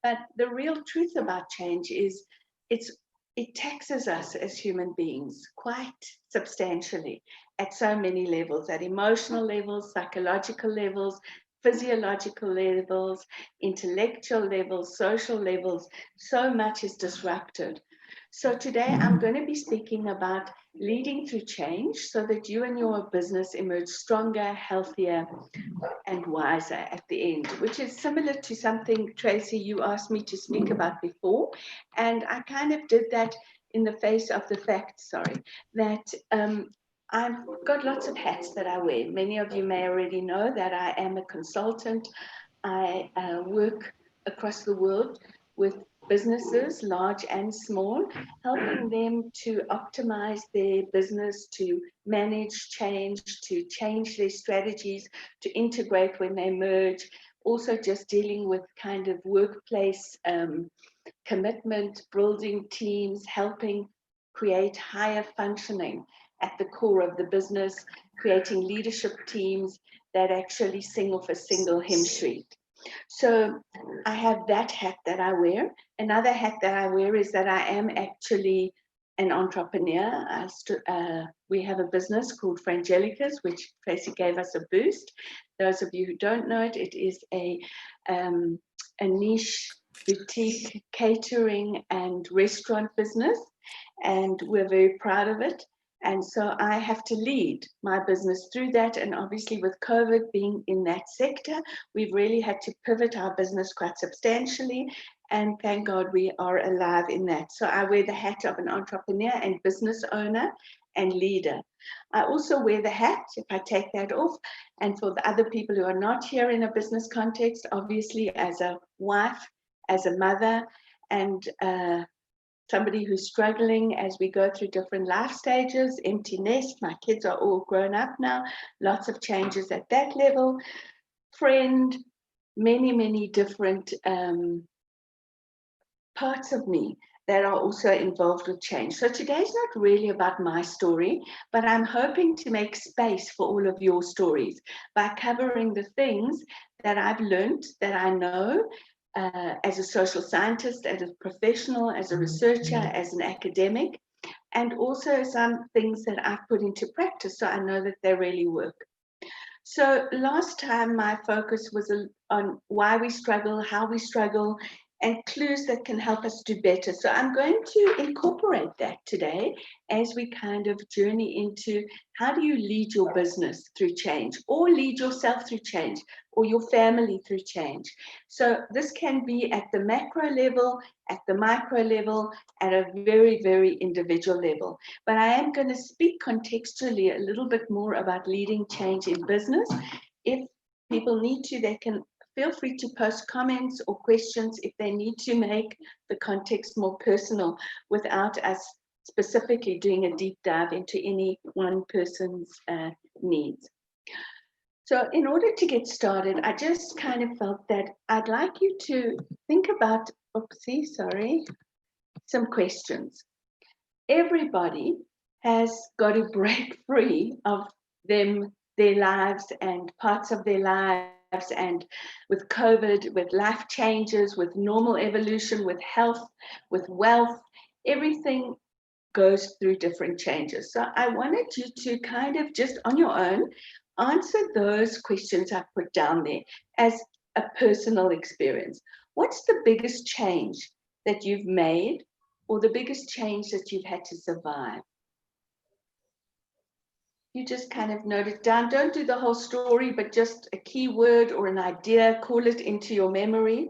But the real truth about change is it taxes us as human beings quite substantially at so many levels, at emotional levels, psychological levels, physiological levels, intellectual levels, social levels. So much is disrupted. So today I'm going to be speaking about leading through change so that you and your business emerge stronger, healthier, and wiser at the end, which is similar to something, Tracy, you asked me to speak about before. And I kind of did that in the face of the fact, that I've got lots of hats that I wear. Many of you may already know that I am a consultant. I work across the world with businesses, large and small, helping them to optimize their business, to manage change, to change their strategies, to integrate when they merge. Also just dealing with kind of workplace commitment, building teams, helping create higher functioning at the core of the business, creating leadership teams that actually sing off a single hymn sheet. So I have that hat that I wear. Another hat that I wear is that I am actually an entrepreneur. We have a business called Frangelicas, which Tracy gave us a boost. Those of you who don't know it, it is a niche boutique catering and restaurant business, and we're very proud of it. And so I have to lead my business through that. And obviously with COVID being in that sector, we've really had to pivot our business quite substantially. And thank God we are alive in that. So I wear the hat of an entrepreneur and business owner and leader. I also wear the hat, if I take that off, and for the other people who are not here in a business context, obviously as a wife, as a mother, and somebody who's struggling as we go through different life stages, empty nest. My kids are all grown up now, lots of changes at that level. Friend, many, many different parts of me that are also involved with change. So today's not really about my story, but I'm hoping to make space for all of your stories by covering the things that I've learned, that I know, as a social scientist, as a professional, as a researcher, as an academic, and also some things that I've put into practice so I know that they really work. So last time my focus was on why we struggle, how we struggle, and clues that can help us do better. So I'm going to incorporate that today as we kind of journey into how do you lead your business through change, or lead yourself through change, or your family through change. So this can be at the macro level, at the micro level, at a very, very individual level. But I am going to speak contextually a little bit more about leading change in business. If people need to, they can feel free to post comments or questions if they need to make the context more personal without us specifically doing a deep dive into any one person's needs. So in order to get started, I just kind of felt that I'd like you to think about, some questions. Everybody has got to break free of their lives and parts of their lives, and with COVID, with life changes, with normal evolution, with health, with wealth, everything goes through different changes. So I wanted you to kind of just on your own answer those questions I put down there as a personal experience. What's the biggest change that you've made, or the biggest change that you've had to survive? You just kind of note it down. Don't do the whole story, but just a key word or an idea, call it into your memory.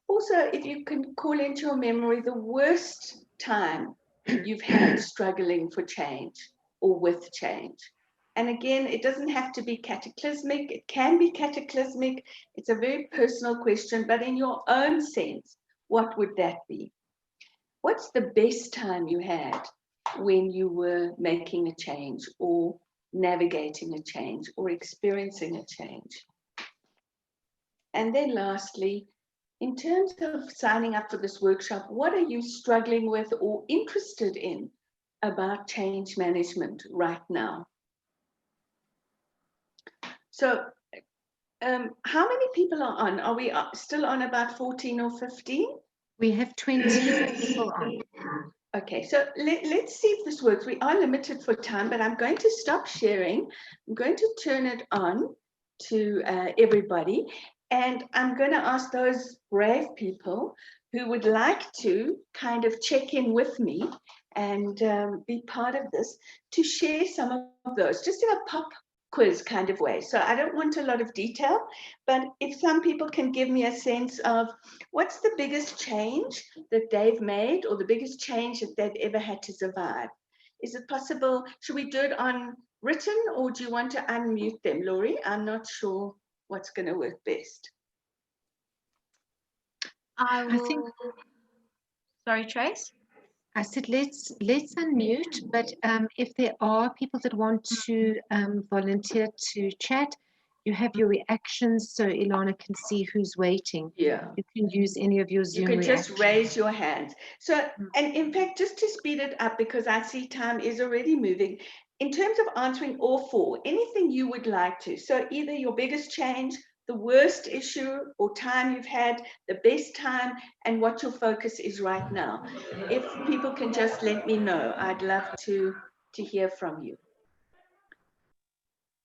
Also, if you can call into your memory the worst time you've had struggling for change or with change. And again, it doesn't have to be cataclysmic. It can be cataclysmic. It's a very personal question, but in your own sense, what would that be? What's the best time you had when you were making a change, or navigating a change, or experiencing a change? And then lastly, in terms of signing up for this workshop, what are you struggling with or interested in about change management right now? So How many people are on? Are we still on about 14 or 15? We have 20 people on. Okay, so let's see if this works. We are limited for time, but I'm going to stop sharing. I'm going to turn it on to everybody, and I'm going to ask those brave people who would like to kind of check in with me and be part of this to share some of those, just in a pop quiz kind of way. So I don't want a lot of detail, but if some people can give me a sense of what's the biggest change that they've made or the biggest change that they've ever had to survive. Is it possible? Should we do it on written or do you want to unmute them, Laurie? I'm not sure what's going to work best. I think. Sorry, Trace. I said let's unmute, but if there are people that want to volunteer to chat, you have your reactions so Elana can see who's waiting. Yeah. You can use any of your Zoom You can reactions. just raise your hands. So, and in fact, just to speed it up, because I see time is already moving, in terms of answering all four, anything you would like to. So either your biggest change, the worst issue or time you've had, the best time, and what your focus is right now. If people can just let me know, I'd love to hear from you.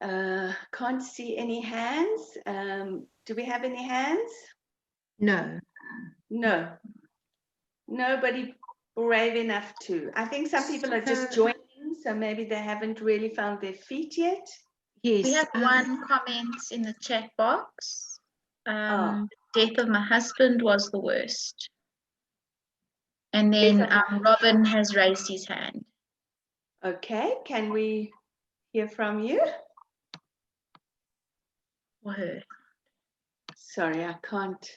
Can't see any hands. Do we have any hands? No. No. Nobody brave enough to. I think some people are just joining, so maybe they haven't really found their feet yet. Yes. We have one comment in the chat box. Death of my husband was the worst. And then Robin has raised his hand. Okay, can we hear from you? Or her. Sorry, I can't.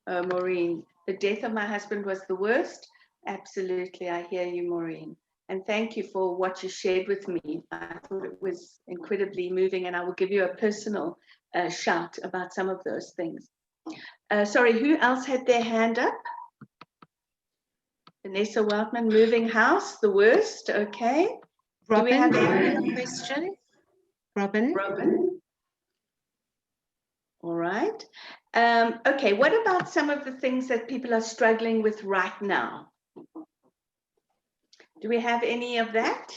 Oh, Maureen, the death of my husband was the worst. Absolutely, I hear you, Maureen. And thank you for what you shared with me. I thought it was incredibly moving, and I will give you a personal shout about some of those things. Sorry, who else had their hand up? Vanessa Weltman, moving house, the worst, okay. Robin, do we have any question? Robin? Robin? All right. Okay, what about some of the things that people are struggling with right now? Do we have any of that?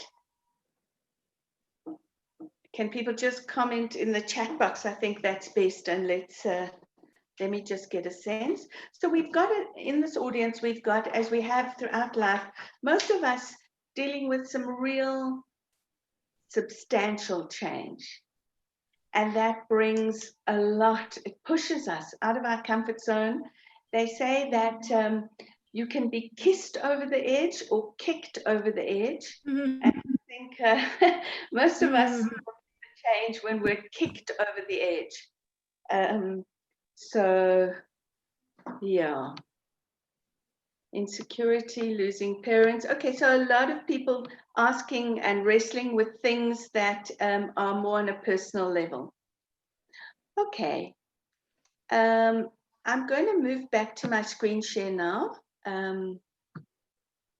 Can people just comment in the chat box? I think that's best, and let me just get a sense. So we've got it in this audience, we've got, as we have throughout life, most of us dealing with some real substantial change. And that brings a lot, it pushes us out of our comfort zone. They say that you can be kissed over the edge or kicked over the edge. And I think most of us change when we're kicked over the edge. So, yeah. Insecurity, losing parents. Okay, so a lot of people asking and wrestling with things that are more on a personal level. Okay. I'm going to move back to my screen share now,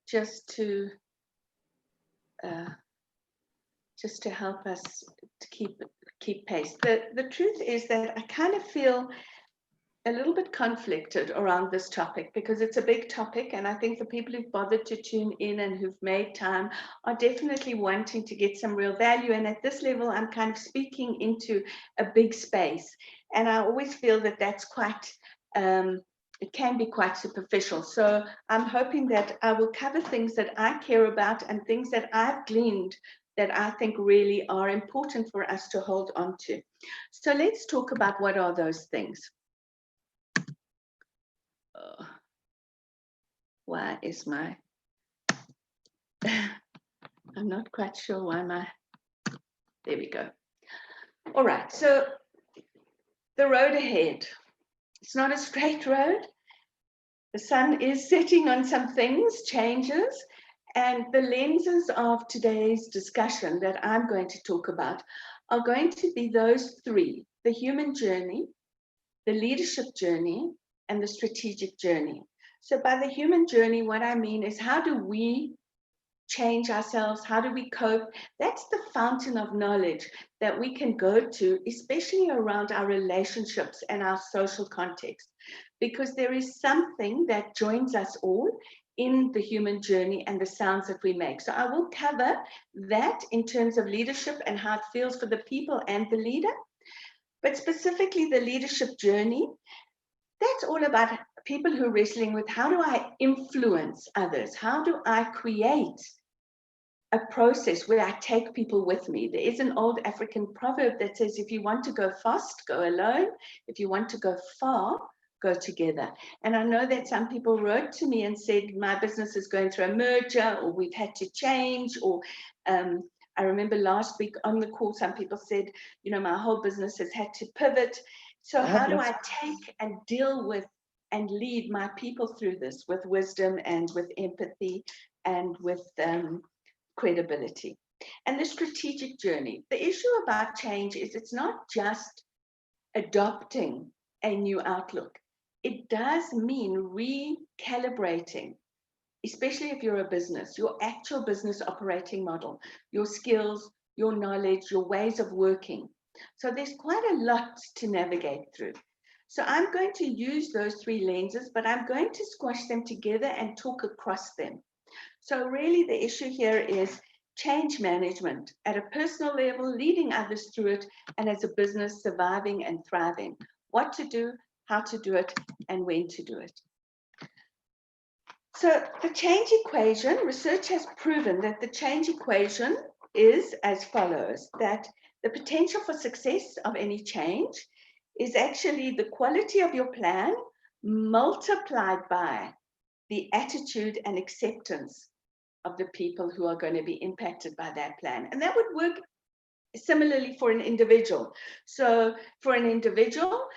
just to help us to keep pace. The truth is that I kind of feel a little bit conflicted around this topic because it's a big topic, and I think the people who've bothered to tune in and who've made time are definitely wanting to get some real value. And at this level, I'm kind of speaking into a big space, and I always feel that that's quite it can be quite superficial. So I'm hoping that I will cover things that I care about and things that I've gleaned that I think really are important for us to hold on to. So let's talk about what are those things. Why is my, I'm not quite sure why my, there we go. All right, so the road ahead. It's not a straight road. The sun is setting on some things, changes, and the lenses of today's discussion that I'm going to talk about are going to be those three: the human journey, the leadership journey, and the strategic journey. So by the human journey, what I mean is how do we change ourselves? How do we cope? That's the fountain of knowledge that we can go to, especially around our relationships and our social context, because there is something that joins us all in the human journey and the sounds that we make. So I will cover that in terms of leadership and how it feels for the people and the leader, but specifically the leadership journey. That's all about people who are wrestling with, how do I influence others? How do I create a process where I take people with me? There is an old African proverb that says, if you want to go fast, go alone. If you want to go far, go together. And I know that some people wrote to me and said, my business is going through a merger, or we've had to change, or I remember last week on the call, some people said, you know, my whole business has had to pivot. So how do I take and deal with and lead my people through this with wisdom and with empathy and with credibility? And the strategic journey. The issue about change is it's not just adopting a new outlook. It does mean recalibrating, especially if you're a business, your actual business operating model, your skills, your knowledge, your ways of working. So there's quite a lot to navigate through. So I'm going to use those three lenses, but I'm going to squash them together and talk across them. So really the issue here is change management at a personal level, leading others through it, and as a business, surviving and thriving. What to do, how to do it, and when to do it. So the change equation, research has proven that the change equation is as follows, that the potential for success of any change is actually the quality of your plan multiplied by the attitude and acceptance of the people who are going to be impacted by that plan. And that would work similarly for an individual. So for an individual,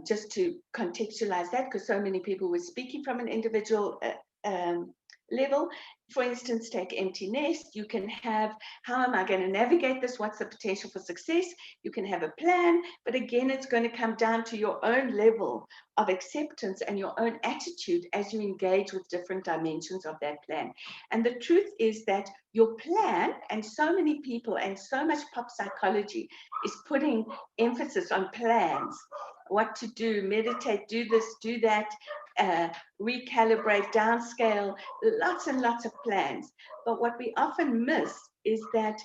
just to contextualize that, because so many people were speaking from an individual level. For instance, take empty nest. You can have, how am I going to navigate this? What's the potential for success? You can have a plan, but again, it's going to come down to your own level of acceptance and your own attitude as you engage with different dimensions of that plan. And the truth is that your plan, and so many people and so much pop psychology is putting emphasis on plans, what to do, meditate, do this, do that, recalibrate, downscale, lots and lots of plans. But what we often miss is that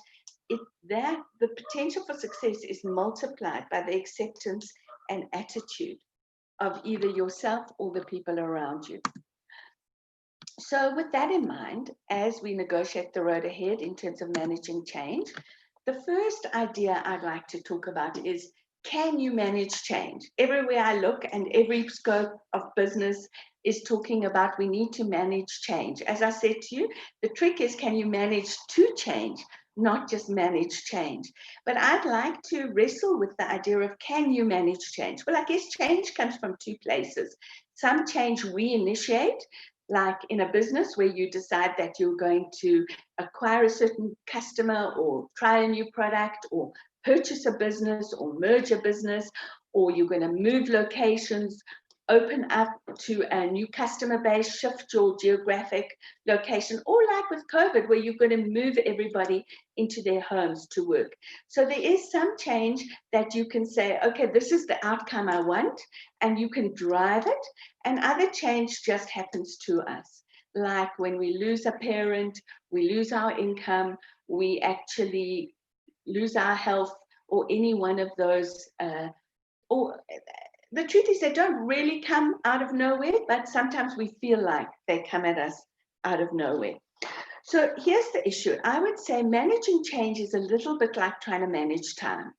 the potential for success is multiplied by the acceptance and attitude of either yourself or the people around you. So with that in mind, as we negotiate the road ahead in terms of managing change, the first idea I'd like to talk about is, can you manage change? Everywhere I look and every scope of business is talking about we need to manage change. As I said to you, the trick is, can you manage to change, not just manage change? But I'd like to wrestle with the idea of, can you manage change? Well, I guess change comes from two places. Some change we initiate, like in a business where you decide that you're going to acquire a certain customer or try a new product or purchase a business or merge a business, or you're going to move locations, open up to a new customer base, shift your geographic location, or like with COVID, where you're going to move everybody into their homes to work. So there is some change that you can say, okay, this is the outcome I want, and you can drive it. And other change just happens to us. Like when we lose a parent, we lose our income, we actually lose our health, or any one of those, or the truth is they don't really come out of nowhere, but sometimes we feel like they come at us out of nowhere. So here's the issue. I would say managing change is a little bit like trying to manage time.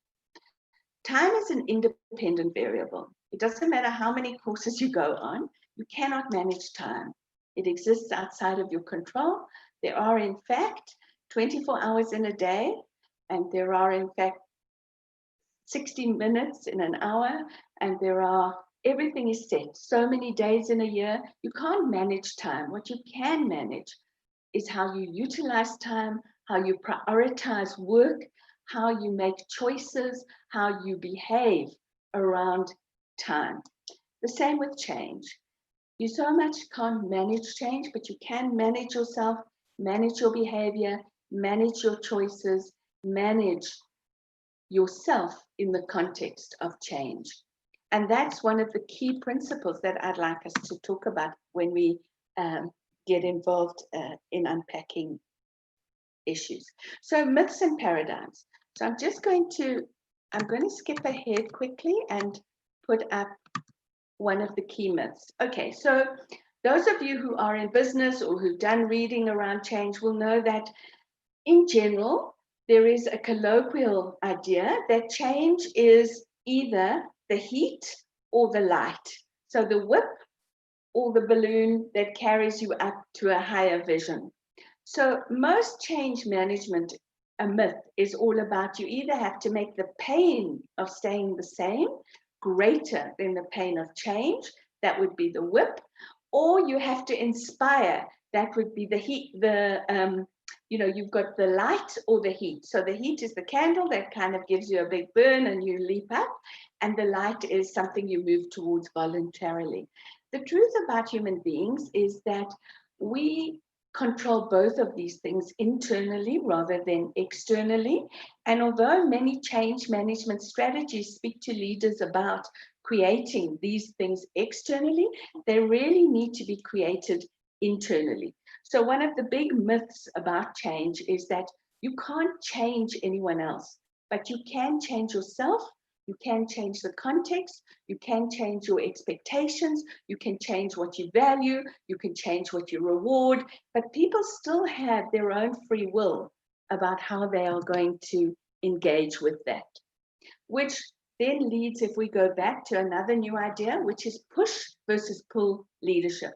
Time is an independent variable. It doesn't matter how many courses you go on, you cannot manage time. It exists outside of your control. There are, in fact, 24 hours in a day, and there are, in fact, 60 minutes in an hour, and everything is set. So many days in a year, you can't manage time. What you can manage is how you utilize time, how you prioritize work, how you make choices, how you behave around time. The same with change. You so much can't manage change, but you can manage yourself manage your behavior, manage your choices, manage yourself in the context of change. And that's one of the key principles that I'd like us to talk about when we get involved in unpacking issues. So myths and paradigms. So I'm going to skip ahead quickly and put up one of the key myths. Okay, so those of you who are in business or who've done reading around change will know that in general, there is a colloquial idea that change is either the heat or the light. So the whip or the balloon that carries you up to a higher vision. So most change management, a myth, is all about you either have to make the pain of staying the same greater than the pain of change, that would be the whip, or you have to inspire, that would be the heat, you've got the light or the heat. So the heat is the candle that kind of gives you a big burn and you leap up, and the light is something you move towards voluntarily. The truth about human beings is that we control both of these things internally rather than externally. And although many change management strategies speak to leaders about creating these things externally, they really need to be created internally. So one of the big myths about change is that you can't change anyone else, but you can change yourself. You can change the context, you can change your expectations, you can change what you value, you can change what you reward, but people still have their own free will about how they are going to engage with that. Which then leads, if we go back to another new idea, which is push versus pull leadership.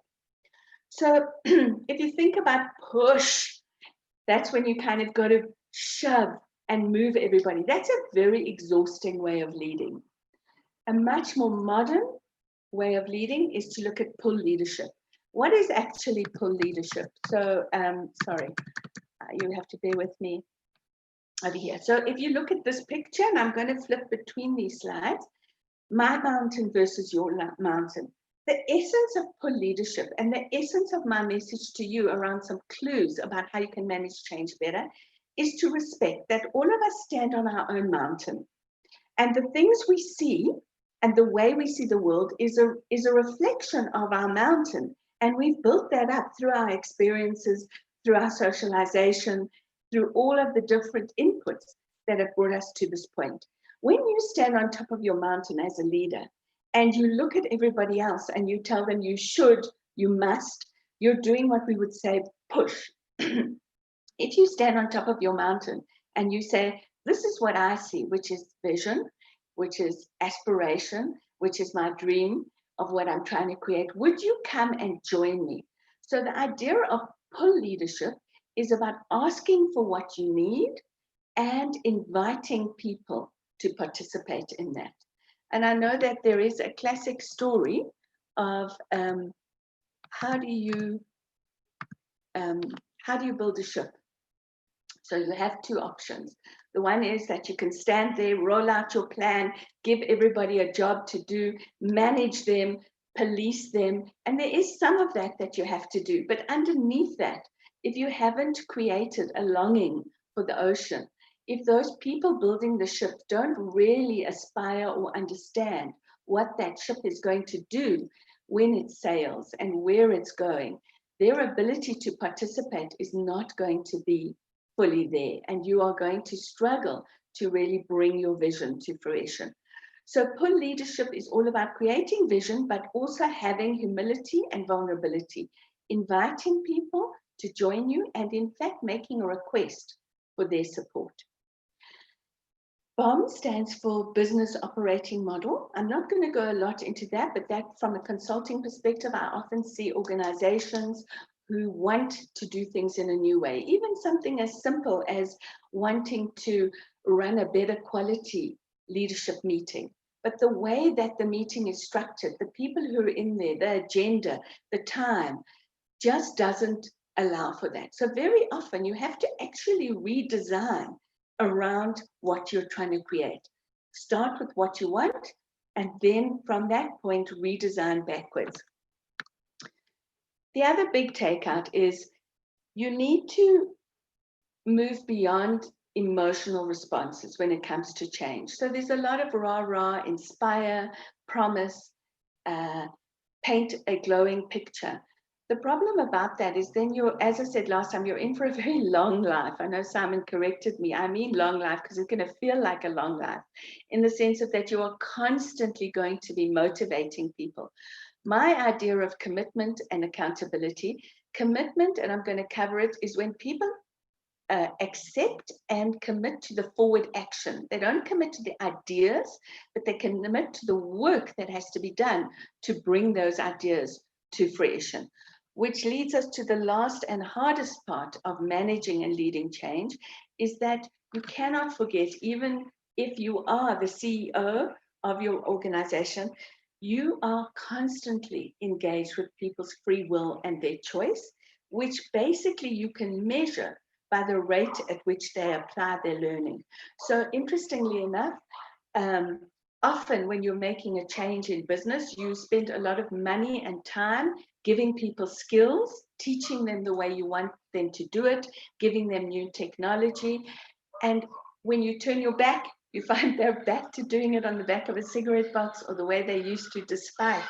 So if you think about push, that's when you kind of got to shove and move everybody. That's a very exhausting way of leading. A much more modern way of leading is to look at pull leadership. What is actually pull leadership? So, sorry, you have to bear with me over here. So if you look at this picture, and I'm going to flip between these slides, my mountain versus your mountain. The essence of pull leadership and the essence of my message to you around some clues about how you can manage change better is to respect that all of us stand on our own mountain. And the things we see and the way we see the world is a reflection of our mountain. And we've built that up through our experiences, through our socialization, through all of the different inputs that have brought us to this point. When you stand on top of your mountain as a leader and you look at everybody else and you tell them you should, you must, you're doing what we would say push. If you stand on top of your mountain and you say, this is what I see, which is vision, which is aspiration, which is my dream of what I'm trying to create, would you come and join me? So the idea of pull leadership is about asking for what you need and inviting people to participate in that. And I know that there is a classic story of how do you build a ship? So you have two options. The one is that you can stand there, roll out your plan, give everybody a job to do, manage them, police them. And there is some of that you have to do. But underneath that, if you haven't created a longing for the ocean, if those people building the ship don't really aspire or understand what that ship is going to do when it sails and where it's going, their ability to participate is not going to be fully there, and you are going to struggle to really bring your vision to fruition. So pull leadership is all about creating vision, but also having humility and vulnerability, inviting people to join you, and in fact, making a request for their support. BOM stands for Business Operating Model. I'm not going to go a lot into that, but that from a consulting perspective, I often see organizations who want to do things in a new way, even something as simple as wanting to run a better quality leadership meeting. But the way that the meeting is structured, the people who are in there, the agenda, the time, just doesn't allow for that. So very often you have to actually redesign around what you're trying to create. Start with what you want, and then from that point, redesign backwards. The other big takeout is you need to move beyond emotional responses when it comes to change. So there's a lot of rah, inspire, promise, paint a glowing picture. The problem about that is then you're, as I said last time, you're in for a very long life. I know Simon corrected me. I mean long life because it's going to feel like a long life in the sense of that you are constantly going to be motivating people. My idea of commitment and accountability, commitment, and I'm going to cover it, is when people accept and commit to the forward action. They don't commit to the ideas, but they can commit to the work that has to be done to bring those ideas to fruition. Which leads us to the last and hardest part of managing and leading change, is that you cannot forget, even if you are the CEO of your organization, you are constantly engaged with people's free will and their choice, which basically you can measure by the rate at which they apply their learning. So interestingly enough, often when you're making a change in business, you spend a lot of money and time giving people skills, teaching them the way you want them to do it, giving them new technology. And when you turn your back, you find they're back to doing it on the back of a cigarette box or the way they used to, despite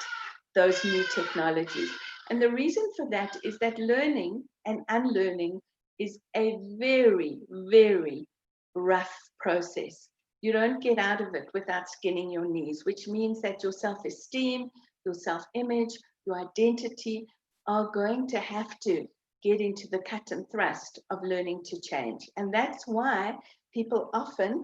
those new technologies. And the reason for that is that learning and unlearning is a very, very rough process. You don't get out of it without skinning your knees, which means that your self-esteem, your self-image, your identity are going to have to get into the cut and thrust of learning to change. And that's why people often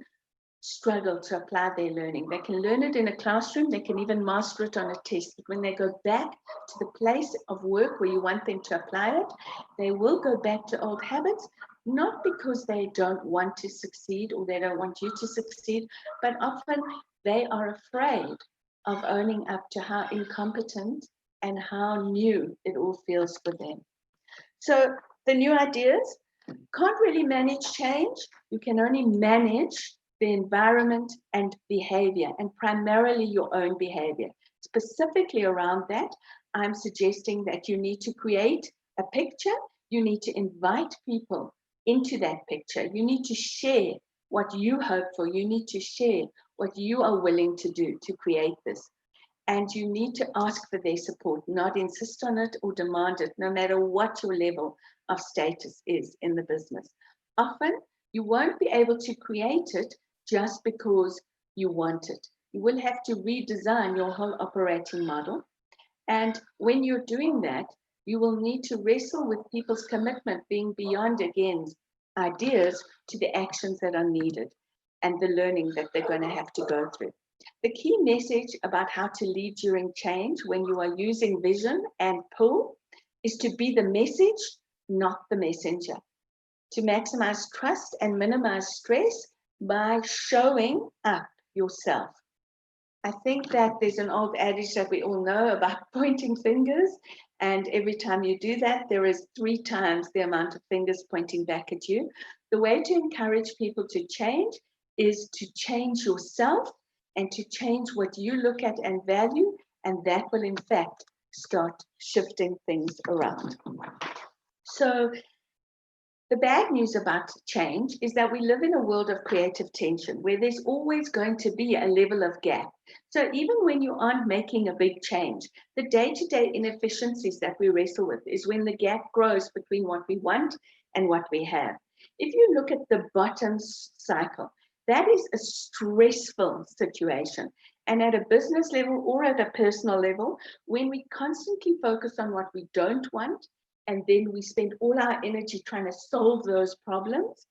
struggle to apply their learning. They can learn it in a classroom, they can even master it on a test, but when they go back to the place of work where you want them to apply it, they will go back to old habits, not because they don't want to succeed or they don't want you to succeed, but often they are afraid of owning up to how incompetent and how new it all feels for them. So the new ideas can't really manage change. You can only manage the environment and behavior, and primarily your own behavior. Specifically around that, I'm suggesting that you need to create a picture. You need to invite people into that picture. You need to share what you hope for. You need to share what you are willing to do to create this. And you need to ask for their support, not insist on it or demand it, no matter what your level of status is in the business. Often, you won't be able to create it just because you want it. You will have to redesign your whole operating model. And when you're doing that, you will need to wrestle with people's commitment being beyond, again, ideas to the actions that are needed and the learning that they're going to have to go through. The key message about how to lead during change when you are using vision and pull is to be the message, not the messenger. To maximize trust and minimize stress by showing up yourself. I think that there's an old adage that we all know about pointing fingers, and every time you do that, there is 3 times the amount of fingers pointing back at you. The way to encourage people to change is to change yourself and to change what you look at and value, and that will in fact start shifting things around. So the bad news about change is that we live in a world of creative tension where there's always going to be a level of gap. So even when you aren't making a big change, the day-to-day inefficiencies that we wrestle with is when the gap grows between what we want and what we have. If you look at the bottom cycle, that is a stressful situation. And at a business level or at a personal level, when we constantly focus on what we don't want, and then we spend all our energy trying to solve those problems,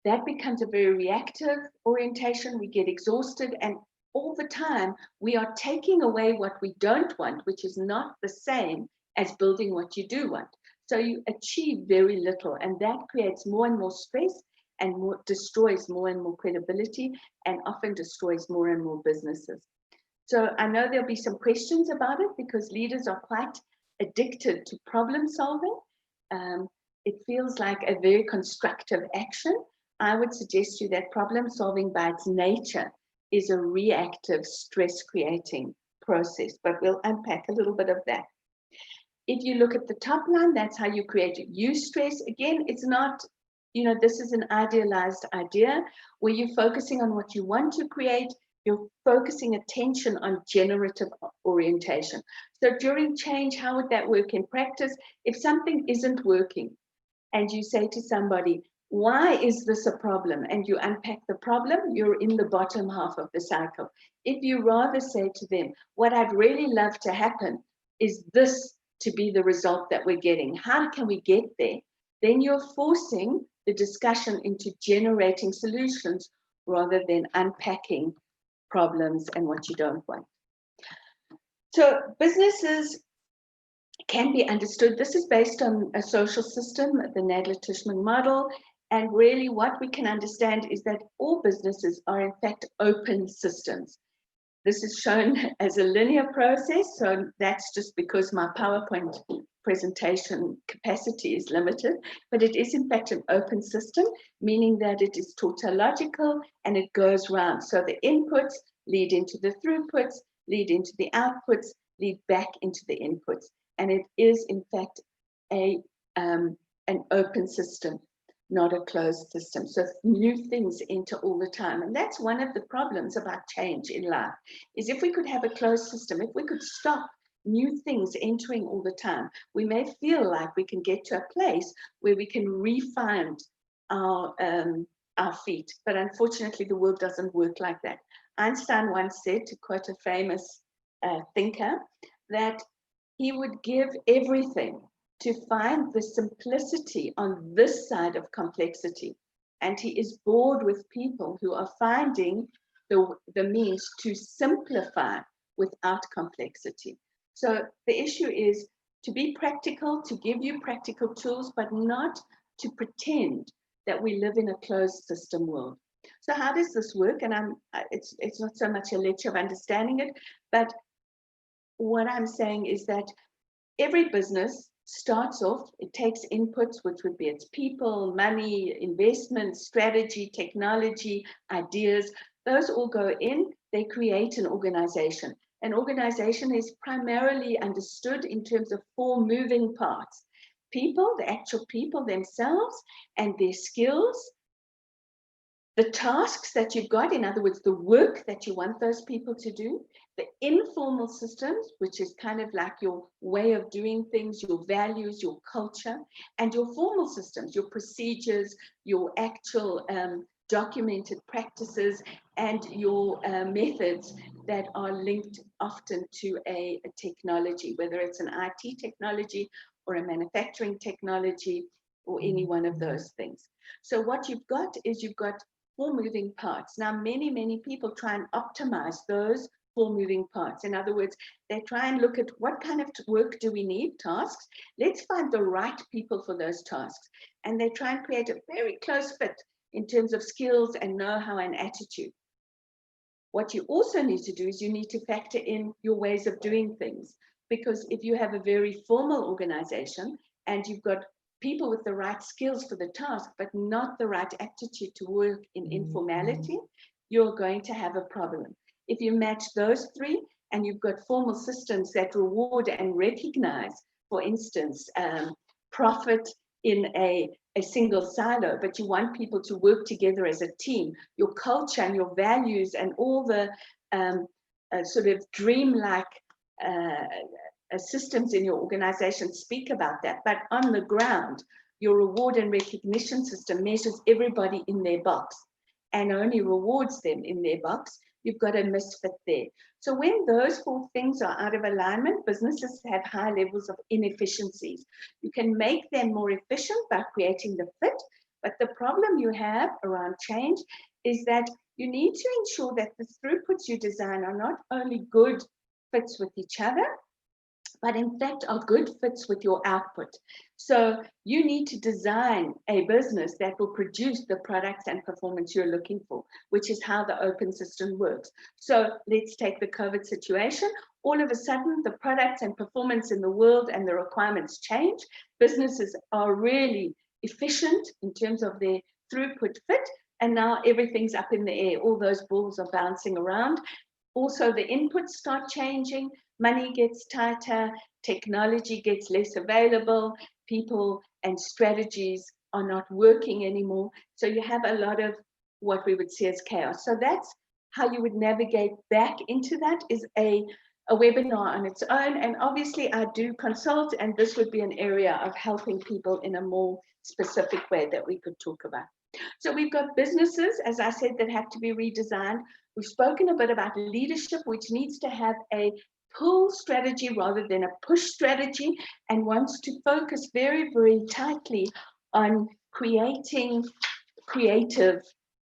that becomes a very reactive orientation. We get exhausted, and all the time we are taking away what we don't want, which is not the same as building what you do want. So you achieve very little, and that creates more and more stress and destroys more and more credibility, and often destroys more and more businesses. So I know there'll be some questions about it because leaders are quite addicted to problem solving. It feels like a very constructive action. I would suggest to you that problem solving by its nature is a reactive, stress creating process, but we'll unpack a little bit of that. If you look at the top line, that's how you create eustress. Again, it's not, this is an idealized idea where you're focusing on what you want to create. You're focusing attention on generative orientation. So during change, how would that work in practice? If something isn't working and you say to somebody, why is this a problem? And you unpack the problem, you're in the bottom half of the cycle. If you rather say to them, what I'd really love to happen is this to be the result that we're getting. How can we get there? Then you're forcing the discussion into generating solutions rather than unpacking problems and what you don't want. So businesses can be understood. This is based on a social system, the Nagler-Tishman model. And really what we can understand is that all businesses are in fact open systems. This is shown as a linear process. So that's just because my PowerPoint presentation capacity is limited, but it is in fact an open system, meaning that it is tautological and it goes round. So the inputs lead into the throughputs, lead into the outputs, lead back into the inputs. And it is in fact an open system, not a closed system. So new things enter all the time. And that's one of the problems about change in life, is if we could have a closed system, if we could stop new things entering all the time, we may feel like we can get to a place where we can refine our feet. But unfortunately, the world doesn't work like that. Einstein once said, to quote a famous thinker, that he would give everything to find the simplicity on this side of complexity. And he is bored with people who are finding the means to simplify without complexity. So the issue is to be practical, to give you practical tools, but not to pretend that we live in a closed system world. So how does this work? And it's not so much a lecture of understanding it, but what I'm saying is that every business starts off, it takes inputs, which would be its people, money, investment, strategy, technology, ideas. Those all go in, they create an organization. An organization is primarily understood in terms of 4 moving parts. People, the actual people themselves and their skills, the tasks that you've got, in other words, the work that you want those people to do, the informal systems, which is kind of like your way of doing things, your values, your culture, and your formal systems, your procedures, your actual documented practices, and your methods that are linked often to a technology, whether it's an IT technology or a manufacturing technology or any one of those things. So what you've got is you've got 4 moving parts. Now, many people try and optimize those 4 moving parts. In other words, they try and look at what kind of work do we need, tasks. Let's find the right people for those tasks. And they try and create a very close fit in terms of skills and know-how and attitude. What you also need to do is you need to factor in your ways of doing things. Because if you have a very formal organization and you've got people with the right skills for the task, but not the right attitude to work in informality, you're going to have a problem. If you match those 3 and you've got formal systems that reward and recognize, for instance, profit in a single silo, but you want people to work together as a team, your culture and your values and all the sort of dreamlike systems in your organization speak about that. But on the ground, your reward and recognition system measures everybody in their box and only rewards them in their box. You've got a misfit there. So when those 4 things are out of alignment, businesses have high levels of inefficiencies. You can make them more efficient by creating the fit, but the problem you have around change is that you need to ensure that the throughputs you design are not only good fits with each other, but in fact are good fits with your output. So you need to design a business that will produce the products and performance you're looking for, which is how the open system works. So let's take the COVID situation. All of a sudden, the products and performance in the world and the requirements change. Businesses are really efficient in terms of their throughput fit, and now everything's up in the air. All those balls are bouncing around. Also, the inputs start changing. Money gets tighter, technology gets less available, people and strategies are not working anymore. So you have a lot of what we would see as chaos. So that's how you would navigate back into that, is a webinar on its own. And obviously I do consult, and this would be an area of helping people in a more specific way that we could talk about. So we've got businesses, as I said, that have to be redesigned. We've spoken a bit about leadership, which needs to have a pull strategy rather than a push strategy, and wants to focus very, very tightly on creating creative,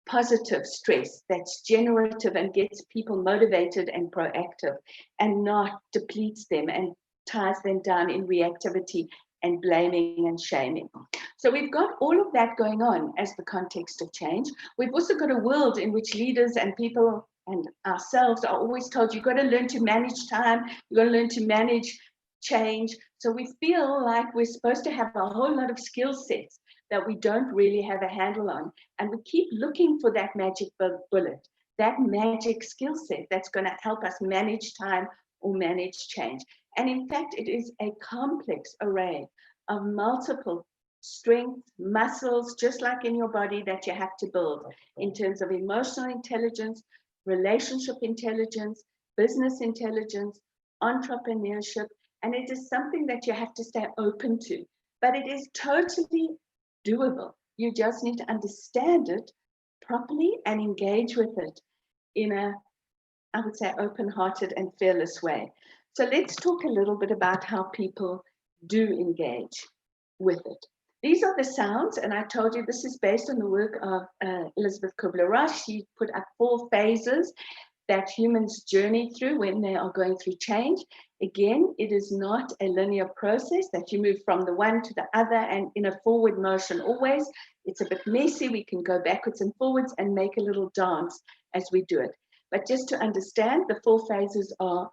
positive stress that's generative and gets people motivated and proactive, and not depletes them and ties them down in reactivity and blaming and shaming. So we've got all of that going on as the context of change. We've also got a world in which leaders and people and ourselves are always told, you've got to learn to manage time, you've got to learn to manage change. So we feel like we're supposed to have a whole lot of skill sets that we don't really have a handle on. And we keep looking for that magic bullet, that magic skill set that's going to help us manage time or manage change. And in fact, it is a complex array of multiple strengths, muscles, just like in your body, that you have to build in terms of emotional intelligence, relationship intelligence, business intelligence, entrepreneurship. And it is something that you have to stay open to. But it is totally doable. You just need to understand it properly and engage with it in a, I would say, open-hearted and fearless way. So let's talk a little bit about how people do engage with it. These are the sounds, and I told you this is based on the work of Elizabeth Kubler-Ross. She put up 4 phases that humans journey through when they are going through change. Again, it is not a linear process that you move from the one to the other and in a forward motion always. It's a bit messy. We can go backwards and forwards and make a little dance as we do it. But just to understand, the 4 phases are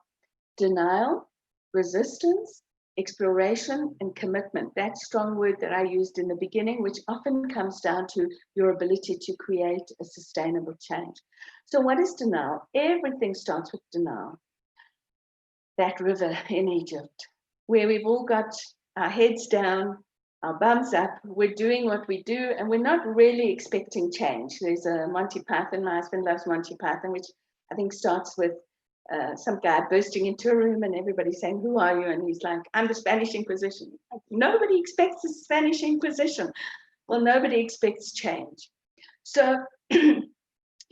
denial, resistance, exploration, and commitment. That strong word that I used in the beginning, which often comes down to your ability to create a sustainable change. So what is denial? Everything starts with denial. That river in Egypt, where we've all got our heads down, our bums up, we're doing what we do, and we're not really expecting change. There's a Monty Python, my husband loves Monty Python, which I think starts with some guy bursting into a room and everybody saying, "Who are you?" And he's like, "I'm the Spanish Inquisition." Nobody expects the Spanish Inquisition. Well, nobody expects change. So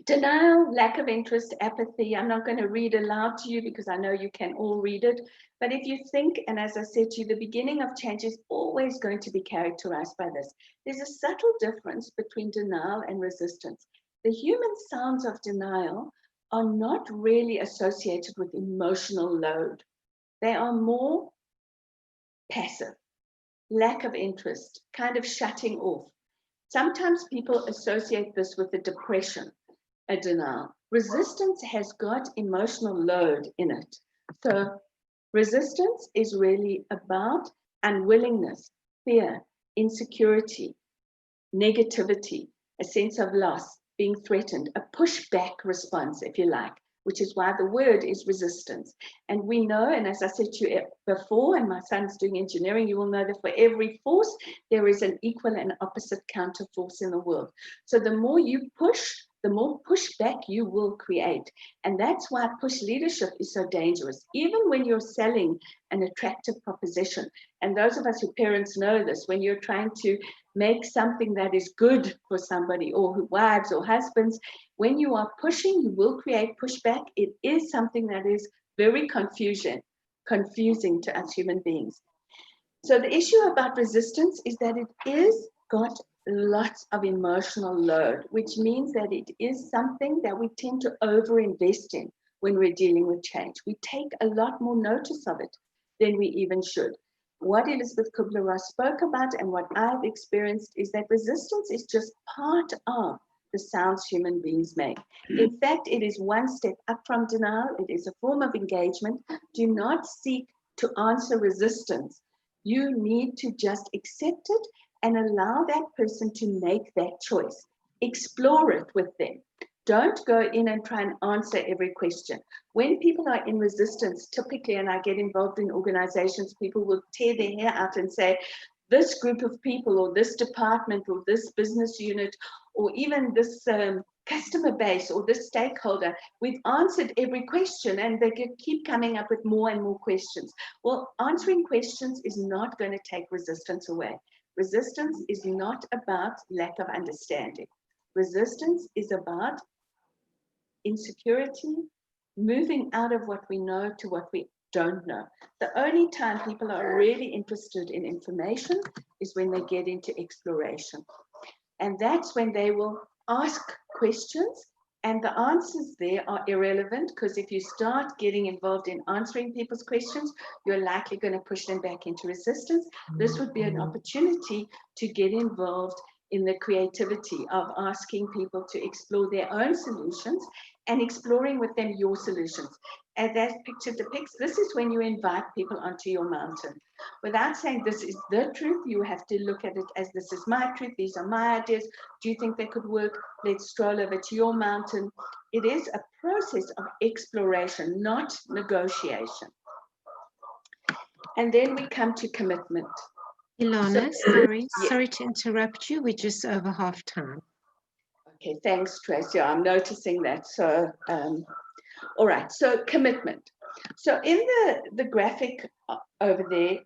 denial, lack of interest, apathy. I'm not going to read aloud to you because I know you can all read it. But if you think, and as I said to you, the beginning of change is always going to be characterized by this. There's a subtle difference between denial and resistance. The human sounds of denial are not really associated with emotional load. They are more passive, lack of interest, kind of shutting off. Sometimes people associate this with a depression, a denial. Resistance has got emotional load in it. So resistance is really about unwillingness, fear, insecurity, negativity, a sense of loss, being threatened, a pushback response, if you like, which is why the word is resistance. And we know, and as I said to you before, and my son's doing engineering, you will know that for every force, there is an equal and opposite counter force in the world. So the more you push, the more pushback you will create. And that's why push leadership is so dangerous. Even when you're selling an attractive proposition, and those of us who parents know this, when you're trying to make something that is good for somebody, or wives or husbands, when you are pushing, you will create pushback. It is something that is very confusing to us human beings. So the issue about resistance is that it is got lots of emotional load, which means that it is something that we tend to overinvest in when we're dealing with change. We take a lot more notice of it than we even should. What Elizabeth Kubler-Ross spoke about and what I've experienced is that resistance is just part of the sounds human beings make. In fact, it is one step up from denial. It is a form of engagement. Do not seek to answer resistance. You need to just accept it and allow that person to make that choice. Explore it with them. don't go in and try and answer every question. When people are in resistance, typically, and I get involved in organizations, people will tear their hair out and say, this group of people or this department or this business unit or even this customer base or this stakeholder, we've answered every question, and they keep coming up with more and more questions. Well, answering questions is not going to take resistance away. Resistance is not about lack of understanding. Resistance is about insecurity, moving out of what we know to what we don't know. The only time people are really interested in information is when they get into exploration. And that's when they will ask questions, and the answers there are irrelevant, because if you start getting involved in answering people's questions, you're likely going to push them back into resistance. This would be an opportunity to get involved in the creativity of asking people to explore their own solutions and exploring with them your solutions. As that picture depicts, this is when you invite people onto your mountain. Without saying this is the truth, you have to look at it as this is my truth, these are my ideas. Do you think they could work? Let's stroll over to your mountain. It is a process of exploration, not negotiation. And then we come to commitment. Elana, sorry to interrupt you. We're just over half time. Okay, thanks, Tracy. I'm noticing that. So, all right, so commitment. So in the graphic over there,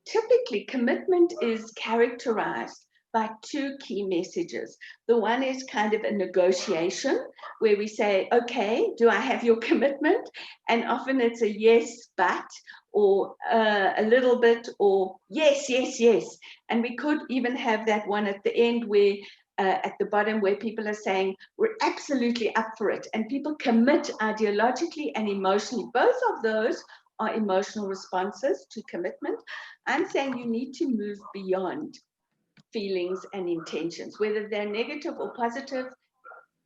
typically commitment is characterized by two key messages. The one is kind of a negotiation where we say, okay, do I have your commitment? And often it's a yes, but, or a little bit, or yes, yes, yes. And we could even have that one at the end where at the bottom where people are saying, we're absolutely up for it. And people commit ideologically and emotionally. Both of those are emotional responses to commitment. I'm saying you need to move beyond feelings and intentions, whether they're negative or positive.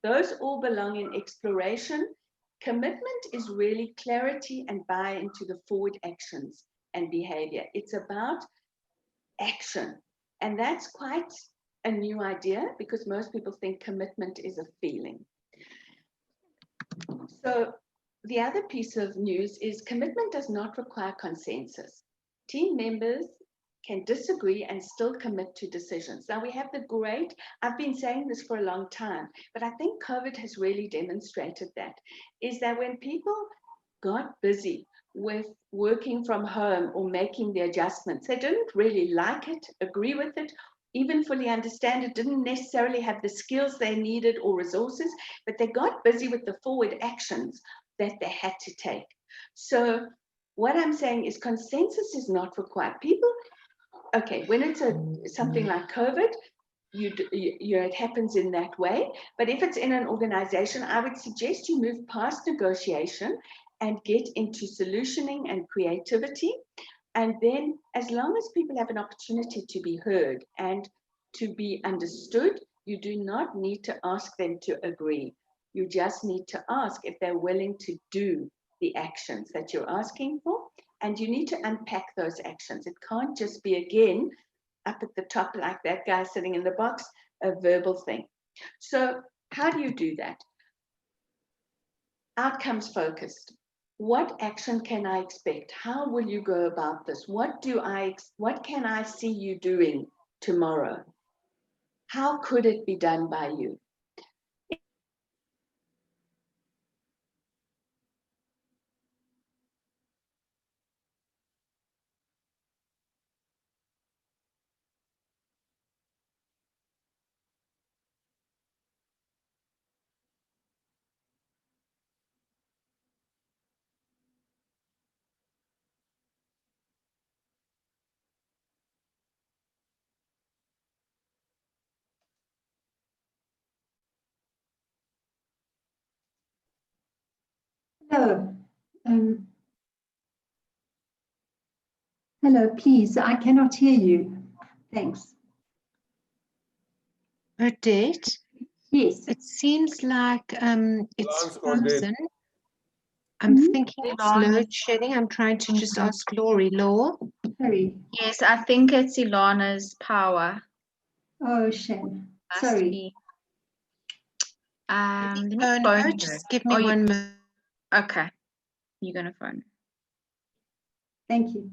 Those all belong in exploration. Commitment is really clarity and buy into the forward actions and behavior. It's about action. And that's quite a new idea, because most people think commitment is a feeling. So the other piece of news is commitment does not require consensus. Team members can disagree and still commit to decisions. Now we have I've been saying this for a long time, but I think COVID has really demonstrated that, is that when people got busy with working from home or making the adjustments, they didn't really like it, agree with it, even fully understand it, didn't necessarily have the skills they needed or resources, but they got busy with the forward actions that they had to take. So what I'm saying is consensus is not required. People, okay, when it's something like COVID, it happens in that way. But if it's in an organization, I would suggest you move past negotiation and get into solutioning and creativity. And then as long as people have an opportunity to be heard and to be understood, you do not need to ask them to agree. You just need to ask if they're willing to do the actions that you're asking for. And you need to unpack those actions. It can't just be, again, up at the top like that guy sitting in the box, a verbal thing. So how do you do that? Outcomes focused. What action can I expect? How will you go about this? What can I see you doing tomorrow? How could it be done by you? Hello. Hello, please. I cannot hear you. Thanks. Odette? Yes. It seems like it's frozen. I'm thinking it's Ilana. load shedding. I'm trying to just ask Laurie. Laura? Sorry. Yes, I think it's Ilana's power. Oh, shame. Must Sorry. be. Let me Oh, no, phone her. just give me Oh, you- 1 minute. Okay, you're gonna phone her. Thank you.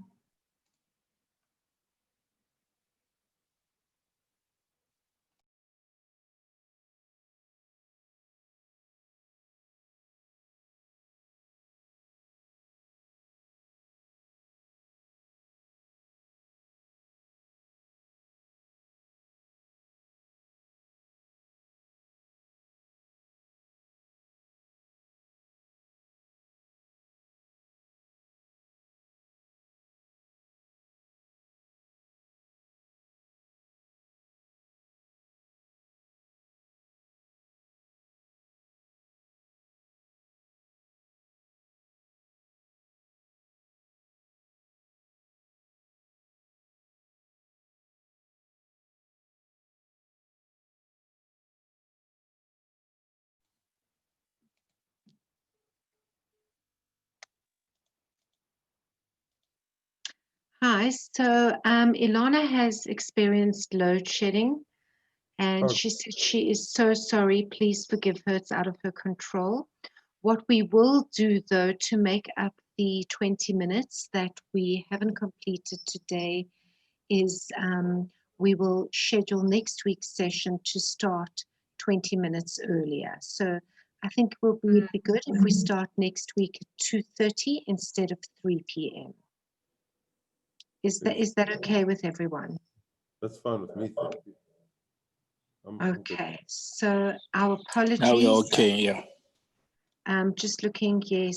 Hi, so Ilana has experienced load shedding, and Oh. she said she is so sorry. Please forgive her, it's out of her control. What we will do, though, to make up the 20 minutes that we haven't completed today is we will schedule next week's session to start 20 minutes earlier. So I think it would be good if we start next week at 2:30 instead of 3 p.m. Is that okay with everyone? That's fine with me. Thank you. I'm good. Okay, so our Now we're apologies. okay, yeah. Just looking, yes.